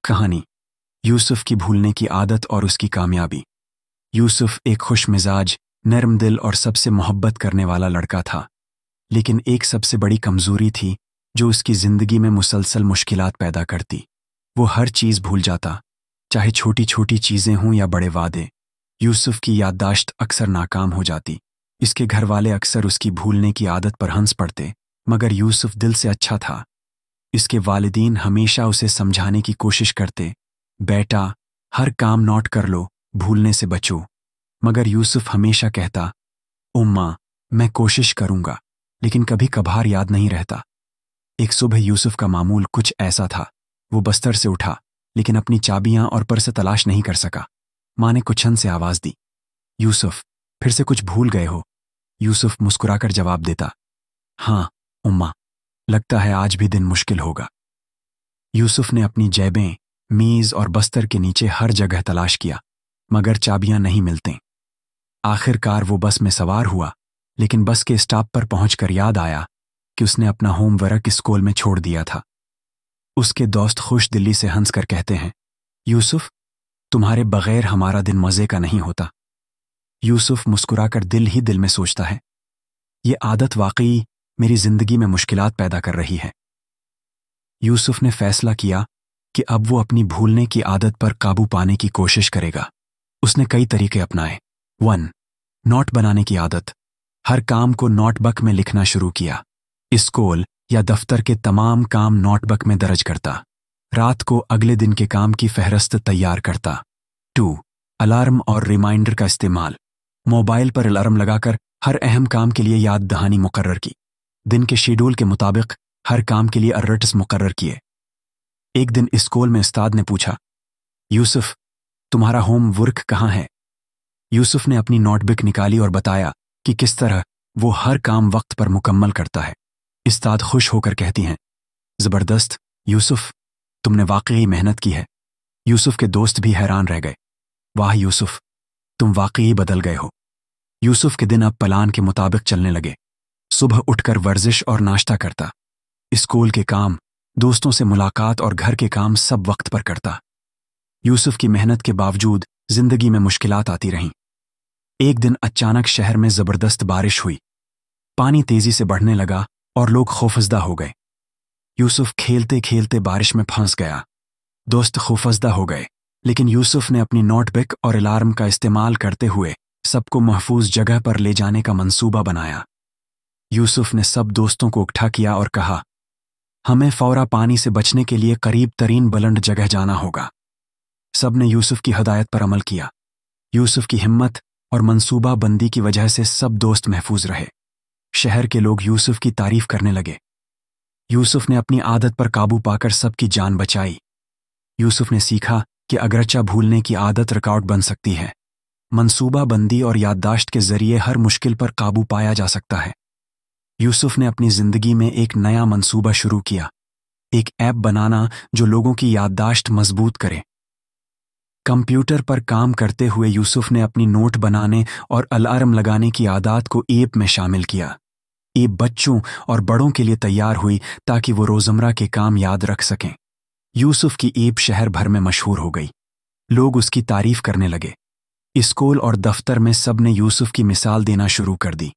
कहानी यूसुफ की भूलने की आदत और उसकी कामयाबी। यूसुफ एक खुश मिजाज, नरम दिल और सबसे मोहब्बत करने वाला लड़का था, लेकिन एक सबसे बड़ी कमजोरी थी जो उसकी जिंदगी में मुसलसल मुश्किलात पैदा करती। वो हर चीज़ भूल जाता, चाहे छोटी छोटी चीज़ें हों या बड़े वादे। यूसुफ की याददाश्त अक्सर नाकाम हो जाती। इसके घर वाले अक्सर उसकी भूलने की आदत पर हंस पड़ते, मगर यूसुफ दिल से अच्छा था। इसके वालिदीन हमेशा उसे समझाने की कोशिश करते, बेटा हर काम नोट कर लो, भूलने से बचो। मगर यूसुफ हमेशा कहता, उम्मा मैं कोशिश करूंगा, लेकिन कभी कभार याद नहीं रहता। एक सुबह यूसुफ का मामूल कुछ ऐसा था। वो बस्तर से उठा, लेकिन अपनी चाबियां और पर्स तलाश नहीं कर सका। माँ ने कुछन से आवाज दी, यूसुफ फिर से कुछ भूल गए हो? यूसुफ मुस्कुराकर जवाब देता, हाँ उम्मा, लगता है आज भी दिन मुश्किल होगा। यूसुफ ने अपनी जेबें, मेज और बस्तर के नीचे हर जगह तलाश किया, मगर चाबियां नहीं मिलती। आखिरकार वो बस में सवार हुआ, लेकिन बस के स्टॉप पर पहुंचकर याद आया कि उसने अपना होमवर्क स्कूल में छोड़ दिया था। उसके दोस्त खुश दिल्ली से हंसकर कहते हैं, यूसुफ तुम्हारे बगैर हमारा दिन मजे का नहीं होता। यूसुफ मुस्कुराकर दिल ही दिल में सोचता है, ये आदत वाकई मेरी जिंदगी में मुश्किलात पैदा कर रही है। यूसुफ ने फैसला किया कि अब वो अपनी भूलने की आदत पर काबू पाने की कोशिश करेगा। उसने कई तरीके अपनाए। 1. नोट बनाने की आदत। हर काम को नोटबुक में लिखना शुरू किया। स्कूल या दफ्तर के तमाम काम नोटबुक में दर्ज करता। रात को अगले दिन के काम की फहरिस्त तैयार करता। 2. अलार्म और रिमाइंडर का इस्तेमाल। मोबाइल पर अलार्म लगाकर हर अहम काम के लिए याद दहानी मुकर्रर की। दिन के शेड्यूल के मुताबिक हर काम के लिए अलर्ट्स मुकर्रर किए। एक दिन स्कूल में उस्ताद ने पूछा, यूसुफ तुम्हारा होमवर्क कहाँ है? यूसुफ ने अपनी नोटबुक निकाली और बताया कि किस तरह वो हर काम वक्त पर मुकम्मल करता है। उस्ताद खुश होकर कहती हैं, जबरदस्त यूसुफ, तुमने वाकई मेहनत की है। यूसुफ के दोस्त भी हैरान रह गए, वाह यूसुफ, तुम वाकई बदल गए हो। यूसुफ के दिन अब प्लान के मुताबिक चलने लगे। सुबह उठकर वर्जिश और नाश्ता करता। स्कूल के काम, दोस्तों से मुलाकात और घर के काम सब वक्त पर करता। यूसुफ की मेहनत के बावजूद जिंदगी में मुश्किलात आती रहीं। एक दिन अचानक शहर में जबरदस्त बारिश हुई। पानी तेजी से बढ़ने लगा और लोग खौफजदा हो गए। यूसुफ खेलते खेलते बारिश में फंस गया। दोस्त खौफजदा हो गए, लेकिन यूसुफ ने अपनी नोटबुक और अलार्म का इस्तेमाल करते हुए सबको महफूज जगह पर ले जाने का मंसूबा बनाया। यूसुफ ने सब दोस्तों को इकट्ठा किया और कहा, हमें फौरा पानी से बचने के लिए करीब तरीन बुलंद जगह जाना होगा। सब ने यूसुफ की हदायत पर अमल किया। यूसुफ की हिम्मत और मंसूबा बंदी की वजह से सब दोस्त महफूज रहे। शहर के लोग यूसुफ की तारीफ करने लगे। यूसुफ ने अपनी आदत पर काबू पाकर सबकी जान बचाई। यूसुफ ने सीखा कि अगरचा भूलने की आदत रुकावट बन सकती है, मंसूबा बंदी और याददाश्त के जरिए हर मुश्किल पर काबू पाया जा सकता है। यूसुफ ने अपनी जिंदगी में एक नया मंसूबा शुरू किया, एक ऐप बनाना जो लोगों की याददाश्त मजबूत करे। कंप्यूटर पर काम करते हुए यूसुफ ने अपनी नोट बनाने और अलार्म लगाने की आदत को ऐप में शामिल किया। ऐप बच्चों और बड़ों के लिए तैयार हुई ताकि वो रोजमर्रा के काम याद रख सकें। यूसुफ की ऐप शहर भर में मशहूर हो गई। लोग उसकी तारीफ करने लगे। स्कूल और दफ्तर में सब ने यूसुफ की मिसाल देना शुरू कर दी।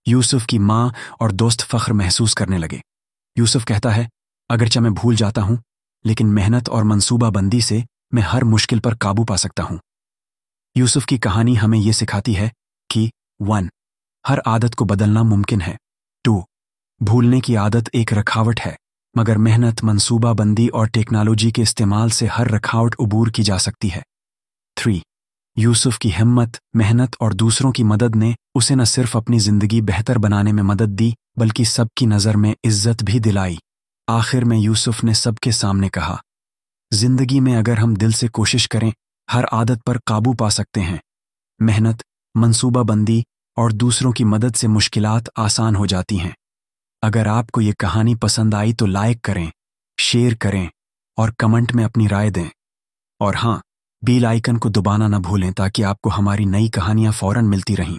यूसुफ की माँ और दोस्त फख्र महसूस करने लगे। यूसुफ कहता है, अगरचा मैं भूल जाता हूं, लेकिन मेहनत और मंसूबा बंदी से मैं हर मुश्किल पर काबू पा सकता हूं। यूसुफ की कहानी हमें यह सिखाती है कि 1. हर आदत को बदलना मुमकिन है। 2. भूलने की आदत एक रखावट है, मगर मेहनत, मंसूबा बंदी और टेक्नोलॉजी के इस्तेमाल से हर रखावट उबूर की जा सकती है। 3. यूसुफ की हिम्मत, मेहनत और दूसरों की मदद ने उसे न सिर्फ अपनी जिंदगी बेहतर बनाने में मदद दी, बल्कि सबकी नज़र में इज्जत भी दिलाई। आखिर में यूसुफ ने सबके सामने कहा, जिंदगी में अगर हम दिल से कोशिश करें, हर आदत पर काबू पा सकते हैं। मेहनत, मंसूबा बंदी और दूसरों की मदद से मुश्किलात आसान हो जाती हैं। अगर आपको ये कहानी पसंद आई तो लाइक करें, शेयर करें और कमेंट में अपनी राय दें। और हाँ, बेल आइकन को दबाना न भूलें ताकि आपको हमारी नई कहानियां फौरन मिलती रहें।